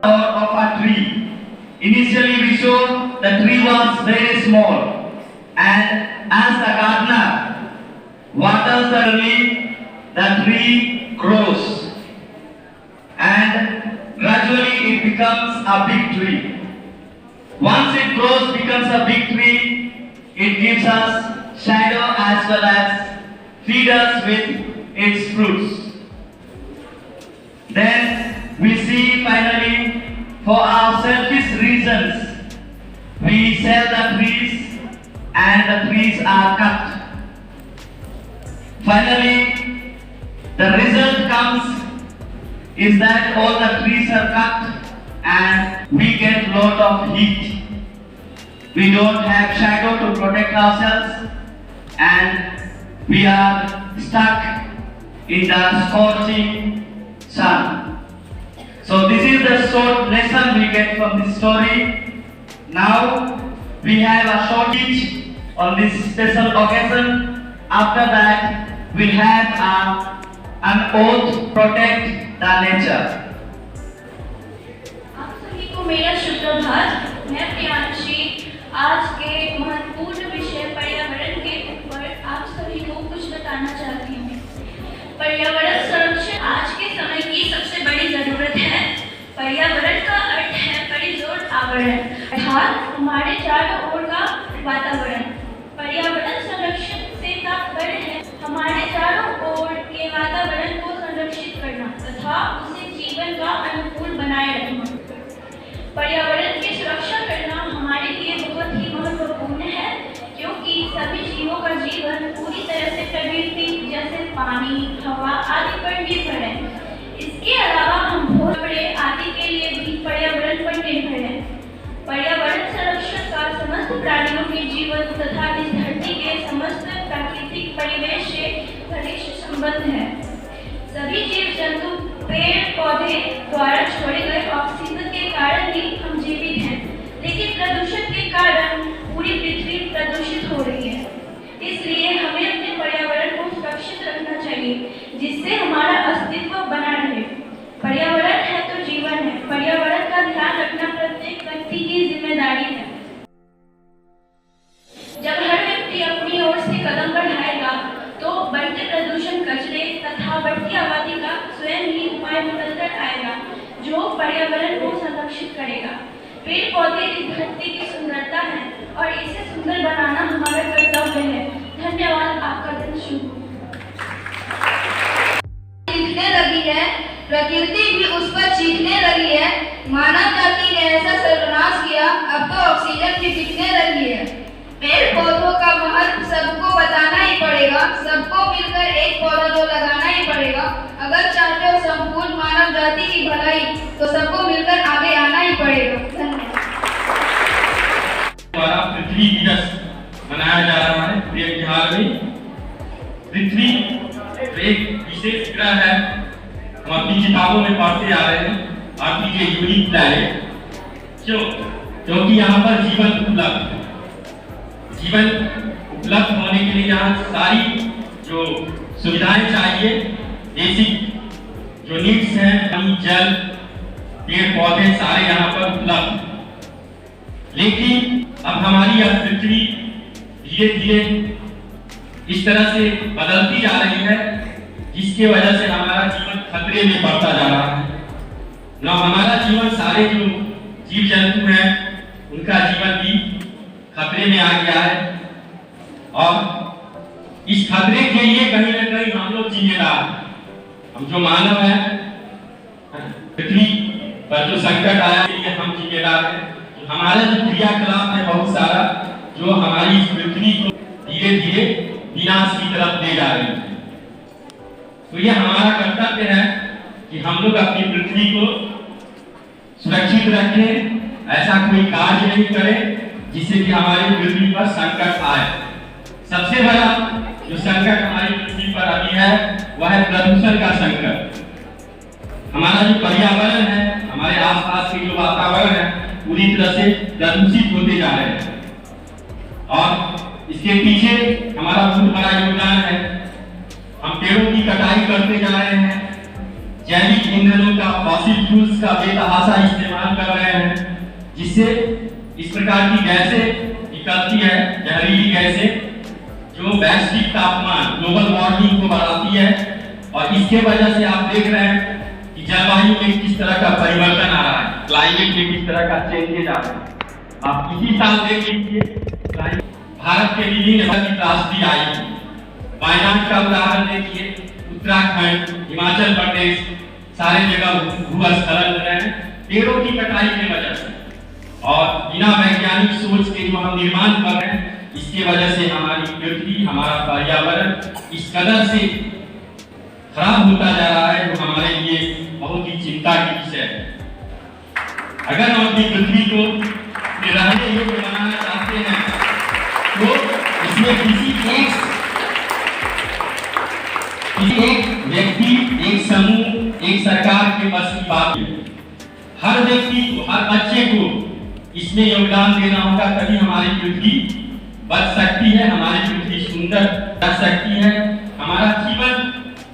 of a tree. Initially we saw the tree was very small, and as the gardener waters the tree, the tree grows, and gradually it becomes a big tree. Once it grows, becomes a big tree, it gives us shadow as well as feed us with its fruits. Then we see finally, for our selfish reasons, we sell the trees and the trees are cut. Finally, the result comes is that all the trees are cut and we get lot of heat. We don't have shadow to protect ourselves and we are stuck in the scorching sun. So this is the short lesson we get from this story. Now we have a short speech on this special occasion. After that we'll have an oath protect the nature. आप सभी को मेरा सुप्रभात। मैं प्रियांशी आज के महत्वपूर्ण विषय पर्यावरण के ऊपर आप सभी को कुछ बताना चाहती हूँ। पर्यावरण संरक्षण आज के समय की सबसे बड़ी जरूरत है। पर्यावरण का अर्थ है परिजोर आवरण, अर्थात हमारे चारों ओर का वातावरण। पर्यावरण संरक्षण से तात्पर्य है हमारे चारों ओर के वातावरण को संरक्षित करना तथा उसे जीवन का अनुकूल बनाए रखना। पर्यावरण की सुरक्षा करना हमारे लिए बहुत ही महत्वपूर्ण है, क्योंकि सभी जीवों का जीवन पूरी तरह से प्रकृति जैसे पानी, हवा आदि पर निर्भर है। इसके अलावा हम भोजन आदि के लिए भी पर्यावरण पर निर्भर है। पर्यावरण संरक्षण का समस्त प्राणियों के जीवन तथा इस धरती के समस्त प्राकृतिक परिवेश से घनिष्ठ संबंध है। सभी जीव जंतु पेड़ पौधे द्वारा छोड़े गए ऑक्सीजन के कारण ही हम जीवित हैं, लेकिन प्रदूषण के कारण पूरी पृथ्वी प्रदूषित हो रही है। इसलिए हमें अपने पर्यावरण को सुरक्षित रखना चाहिए, जिससे हमारा अस्तित्व बना रहे। पर्यावरण है तो जीवन है। पर्यावरण का ध्यान रखना प्रत्येक व्यक्ति की जिम्मेदारी है। जब हर व्यक्ति अपनी ओर से कदम बढ़ाएगा तो बढ़ते प्रदूषण, कचरे तथा बढ़ती आबादी का स्वयं ही उपाय निकल कर आएगा, जो पर्यावरण को संरक्षित करेगा। पेड़ पौधे इस धरती की सुंदरता है और इसे सुंदर बनाना हमारा कर्तव्य है। धन्यवाद। आपका दिन शुभ हो। दिखने लगी है, प्रकृति भी उस पर चीखने लगी है। मानव जाति ने ऐसा सर्वनाश किया, अब तो ऑक्सीजन भी दिखने लगी है। पेड़ पौधों का महत्व सबको बताना ही पड़ेगा। सबको मिलकर एक पौधा तो लगाना ही पड़ेगा। अगर चाहते हो संपूर्ण मानव जाति की भलाई, तो सबको मिलकर आगे आना ही पड़ेगा। धन्यवाद। पृथ्वी दिवस मनाया जा रहा है पूरे बिहार में। पृथ्वी एक विशेष ग्रह है, हम अपनी किताबों में पढ़ते आ रहे हैं। आपकी ये यूनिक प्लैनेट क्यों? क्योंकि यहाँ पर जीवन उपलब्ध है। जीवन उपलब्ध होने के लिए यहाँ सारी जो सुविधाएं चाहिए, बेसिक जो नीड्स हैं, पानी, जल, पेड़ पौधे सारे यहाँ पर उपलब्ध हैं। लेकिन अब हमारी यह पृथ्वी धीरे धीरे इस तरह से बदलती जा रही है, जिसके वजह से हमारा जीवन खतरे में पड़ता जा रहा है। न हमारा जीवन, सारे जो जीव जंतु हैं उनका जीवन भी खतरे में आ गया है और इस खतरे के लिए कहीं न कहीं हम लोग जिम्मेदार हैं। हम जो मानव हैं, पृथ्वी पर जो संकट आया है हम जिम्मेदार हैं। हमारा जो क्रियाकलाप है बहुत सारा, जो हमारी इस पृथ्वी को धीरे धीरे विनाश की तरफ ले जा रही है। तो ये हमारा कर्तव्य है कि हम लोग अपनी पृथ्वी को सुरक्षित रखें, ऐसा कोई कार्य नहीं करें जिससे कि हमारी पृथ्वी पर संकट आए। सबसे बड़ा जो संकट हमारी पृथ्वी पर अभी है वह है प्रदूषण का संकट। हमारा जो पर्यावरण है, हमारे आसपास के जो वातावरण है पूरी तरह से प्रदूषित होते जा रहे हैं और इसके पीछे हमारा बहुत बड़ा योगदान है। हम पेड़ों की कटाई करते जा रहे हैं, जैविक ईंधनों का, फॉसिल फ्यूल्स का बेतहाशा इस्तेमाल कर रहे हैं, जिससे इस प्रकार की गैसें निकलती है, जहरीली गैसें, जो वैश्विक तापमान, ग्लोबल वार्मिंग को बढ़ाती है। और इसके वजह से आप देख रहे हैं कि जलवायु में किस तरह का परिवर्तन आ रहा है, क्लाइमेट में किस तरह का चेंजेज आ रहा है। आप इसी साल देख लीजिए, भारत के विभिन्न राष्ट्रीय आई, वायनाड का उदाहरण देखिए, उत्तराखंड, हिमाचल प्रदेश, सारे जगह भूस्खलन हो रहे हैं पेड़ों की कटाई की वजह से। और बिना वैज्ञानिक सोच के जो हम निर्माण कर रहे हैं, इसके वजह से हमारी पृथ्वी, हमारा पर्यावरण इस कदर से खराब होता जा रहा है, जो हमारे लिए बहुत ही चिंता की विषय है। अगर हम अपनी पृथ्वी को रहने योग्य बनाना चाहते हैं, तो इसमें किसी एक व्यक्ति, एक समूह, एक सरकार के बस की बात है। हर व्यक्ति को, हर बच्चे को इसमें योगदान देना होगा, तभी हमारी पृथ्वी बच सकती है, हमारी पृथ्वी सुंदर रह सकती है, हमारा जीवन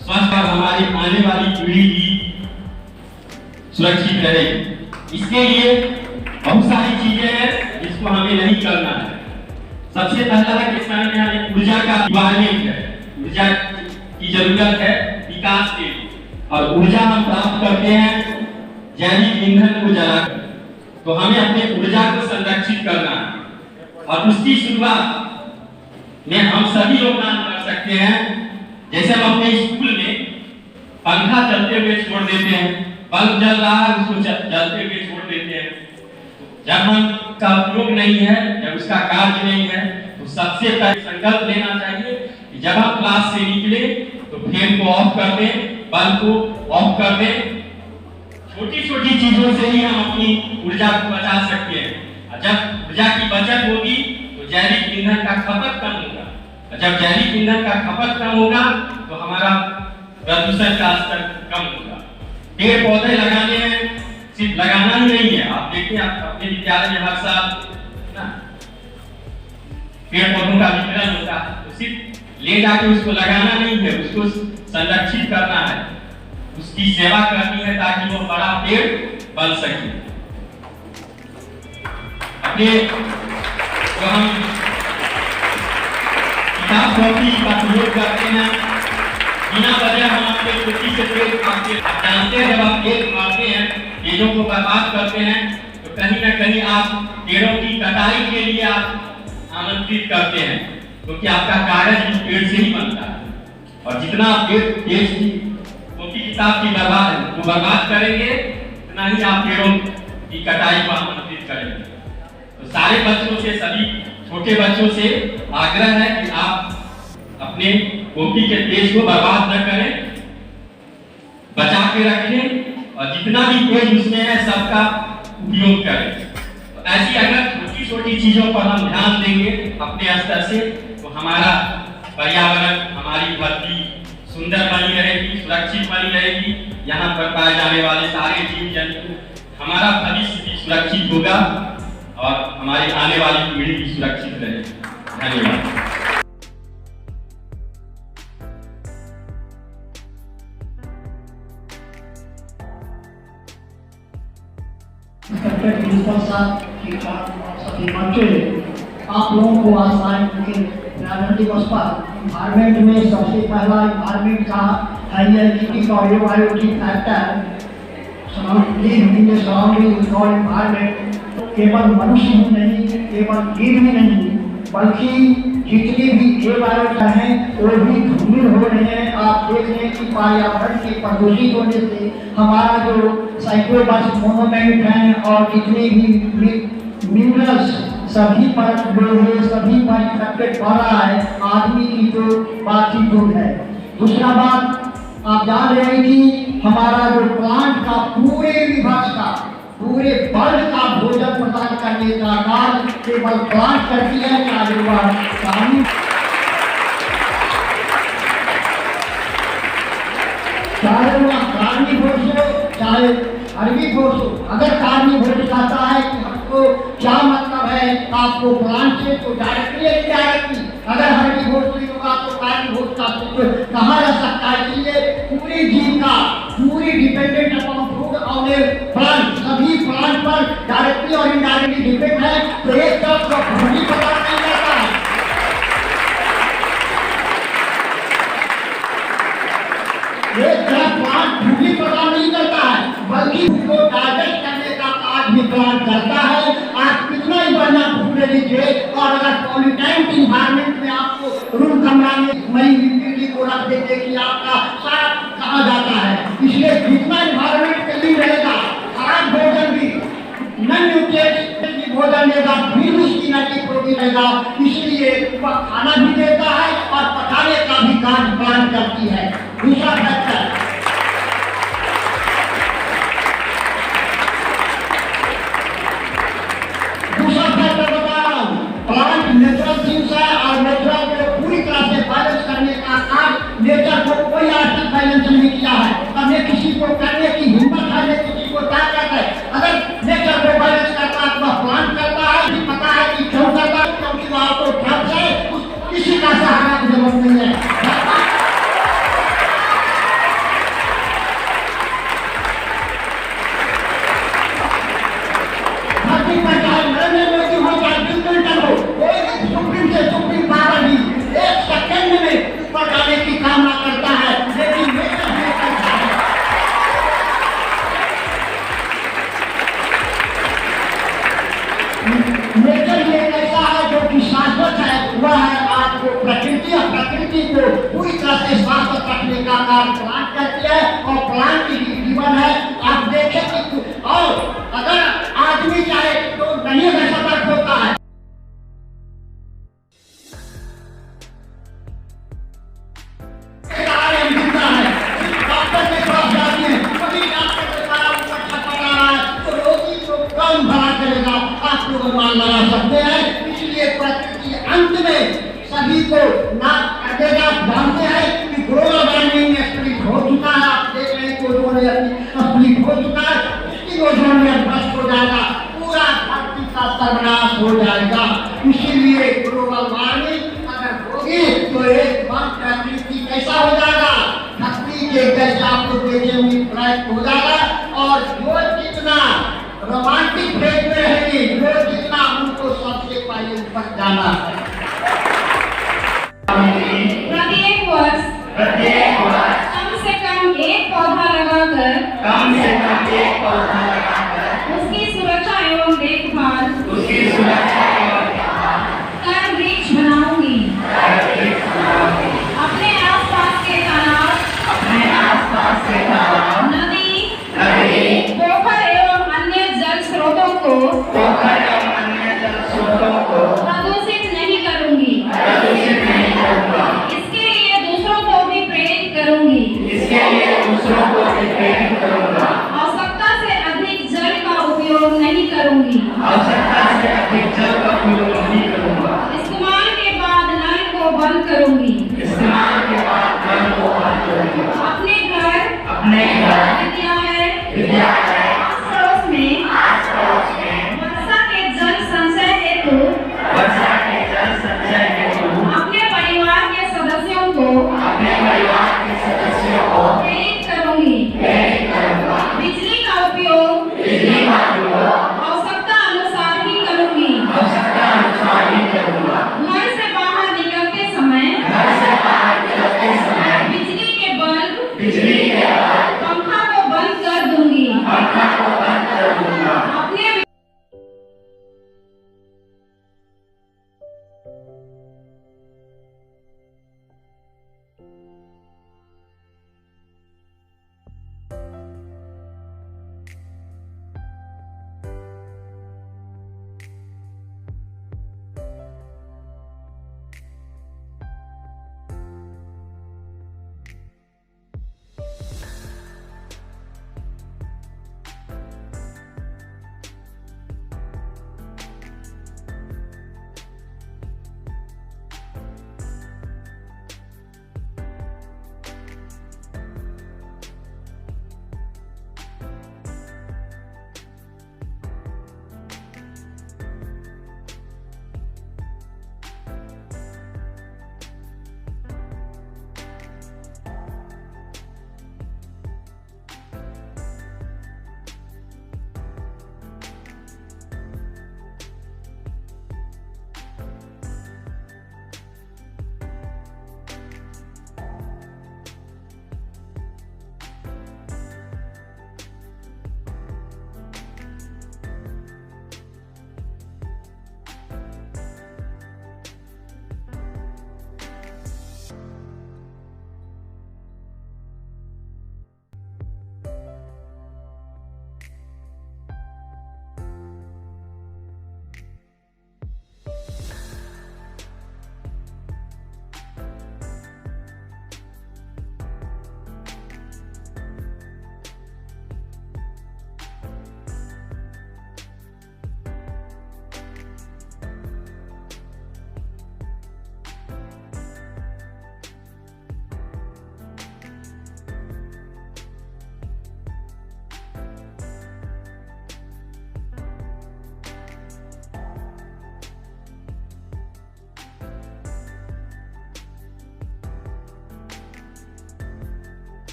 स्वस्थ और हमारी आने वाली पीढ़ी भी सुरक्षित रहेगी। इसके लिए बहुत सारी चीजें हैं जिसको हमें नहीं करना है। सबसे पहला है कि हमें ऊर्जा का रिक्वायरमेंट है, ऊर्जा की जरूरत है विकास के लिए, और ऊर्जा हम प्राप्त करते हैं जैविक ईंधन को जलाकर। तो हमें अपने ऊर्जा को संरक्षित करना है, और उसकी शुरुआत में हम सभी योगदान कर सकते हैं। जैसे हम अपने स्कूल में पंखा चलते हुए छोड़ देते हैं, बल्ब जल रहा है उसको जलते हुए छोड़ देते हैं। जब हम का उपयोग नहीं है, जब उसका कार्य नहीं है, तो सबसे पहले संकल्प लेना चाहिए कि जब हम क्लास से निकले तो फैन को ऑफ कर दें, बल्ब को ऑफ कर दें। छोटी छोटी चीजों से ही हम अपनी ऊर्जा को बचा सकते हैं। जब ऊर्जा की बचत होगी तो जैविक ईंधन का खपत कम होगा, और जब जैविक ईंधन का खपत कम होगा तो हमारा प्रदूषण का स्तर कम होगा। पेड़ पौधे लगाने में सिर्फ लगाना ही नहीं है, आप देखिए आप अपने विद्यालय में हर साल ना पेड़ पौधों का वितरण होता है, तो सिर्फ ले जाके उसको लगाना नहीं है, उसको संरक्षित करना है, उसकी सेवा करनी है ताकि वो बड़ा पेड़ बन सके। अपने जो हम किताब कॉपी का प्रयोग करते हैं, बिना वजह हम अपने खुशी से पेड़ काटते हैं। आप जानते हैं जब आप पेड़ काटते हैं, पेड़ों को बर्बाद करते हैं, तो कहीं ना कहीं आप पेड़ों की कटाई के लिए आप आमंत्रित करते हैं, क्योंकि आपका कागज भी पेड़ से ही बनता है। और जितना आप पेड़ की कॉपी किताब की बर्बाद करेंगे, उतना ही आप पेड़ों की कटाई को आमंत्रित करेंगे। तो सारे बच्चों से, सभी छोटे बच्चों से आग्रह है कि आप अपने कॉपी के पेज को बर्बाद न करें, बचा के रखें, और जितना भी पेज उसमें है सबका उपयोग करें। तो ऐसी अगर छोटी छोटी चीजों पर हम ध्यान देंगे अपने स्तर से, तो हमारा पर्यावरण, हमारी धरती सुंदर बनी रहेगी, सुरक्षित बनी रहेगी। यहाँ पर पाए जाने वाले सारे जीव जंतु, हमारा भविष्य भी सुरक्षित होगा, और हमारी आने वाली पीढ़ी भी सुरक्षित रहेगी। धन्यवाद। सभी बच्चों, आप लोगों को आज पर्यावरण दिवस पर इन्वायरमेंट में सबसे पहला इन्वायरमेंट का है IoT फैक्टर सराउंडिंग। केवल मनुष्य ही नहीं, केवल जीव ही नहीं, बल्कि जितने भी एवायरमेंट हैं वो भी धूमिल हो रहे हैं। आप देख रहे हैं कि पर्यावरण के प्रदूषित होने से हमारा जो साइक्लोबस मोनोमेंट हैं और जितने भी मिनरल्स सभी पर सभी पर इफेक्टेड पड़ रहा है। आदमी की जो बातचीत दूर है। दूसरा बात, आप जान रहे हैं कि हमारा जो प्लांट का पूरे विभाग का, पूरे वर्ल्ड का भोजन प्रदान करने का कार्य केवल प्लांट करती है। चाहे वह कार्निवोरस हो, चाहे हर्बीवोरस हो। अगर कार्निवोरस कहता है कि हमको क्या मतलब है आपको प्लांट से, तो डायरेक्टली इनडायरेक्टली। अगर हर्बीवोरस नहीं होगा तो कार्निवोरस का कहाँ रह सकता है? इसलिए पूरी जीव का, पूरी dependent upon food on A plant, सभी प्लांट पर डायरेक्टली और इनडायरेक्टली डिपेंड है। तो एक तरफ का भूमि पदार्थ नहीं जाता है, एक तरफ प्लांट भूमि प्रदान नहीं करता है, बल्कि उसको डाइजेस्ट करने का कार्य भी प्लांट करता है। आप कितना ही बढ़िया फूड ले लीजिए, और अगर पॉल्यूटेंट इन्वायरमेंट में आपको रूम कमरा में मरी मिट्टी को रख देते कि आपका साफ कहा जाता है। इसलिए जितना इन्वायरमेंट क्लीन रहेगा, खराब भोजन भी नन न्यूट्रिएंट्स भोजन देगा, फिर भी उसकी एनर्जी प्रोटीन रहेगा। इसलिए वह खाना भी देता है और पकाने का भी कार्य प्लांट करती है। दूसरा फैक्टर, बता रहा हूँ, प्लांट नेचुरल थिंग्स है और नेचुरल को पूरी तरह से बैलेंस करने का काम नेचर को कोई आज तक बैलेंस नहीं किया है। हमने किसी को करने की हिम्मत है, न किसी को ताकत है। अगर नेचर को बैलेंस करता है तो प्लांट करता है, भी पता है कि क्यों करता है, क्योंकि वहाँ तो ड्रग्स है, किसी का सहारा की जरूरत नहीं है। प्रकृति को पूरी तरह से शाश्वत रखने का काम प्लांट करती है और प्लांट की जीवन है। आप देखें कि और अगर आदमी चाहे तो नहीं रह सतर्क होता है। डॉक्टर के पास जाते हैं, कभी डॉक्टर के पास ऊपर रहा है तो रोगी को कम भरा करेगा, आप लोग अनुमान लगा सकते हैं। इसलिए प्रकृति अंत में सभी को ना कर देगा। जानते हैं कि ग्लोबल वार्मिंग में स्प्लिट हो चुका है, आप देख रहे हैं कि ओजोन स्प्लिट हो चुका है, उसकी ओजोन में भ्रष्ट हो जाएगा, पूरा धरती का सर्वनाश हो जाएगा। इसीलिए ग्लोबल वार्मिंग अगर होगी तो एक बार प्रकृति कैसा हो जाएगा, धरती के जैसा आपको देखे हुए ब्लैक हो जाएगा। और जो जितना रोमांटिक फेज में रहेगी, जो जितना उनको सबसे पहले ऊपर जाना है। प्रत्येक वर्ष कम से कम एक पौधा लगाकर उसकी सुरक्षा एवं देखभाल कर वृक्ष बनाऊंगी। अपने आसपास के तालाब, नदी, पोखर एवं अन्य जल स्रोतों को प्रदूषित नहीं करूंगी। इसके लिए दूसरों को भी प्रेरित करूंगी। आवश्यकता से अधिक जल का उपयोग नहीं करूंगी। इस्तेमाल के बाद नल को बंद करूंगी। अपने घर, विद्यालय,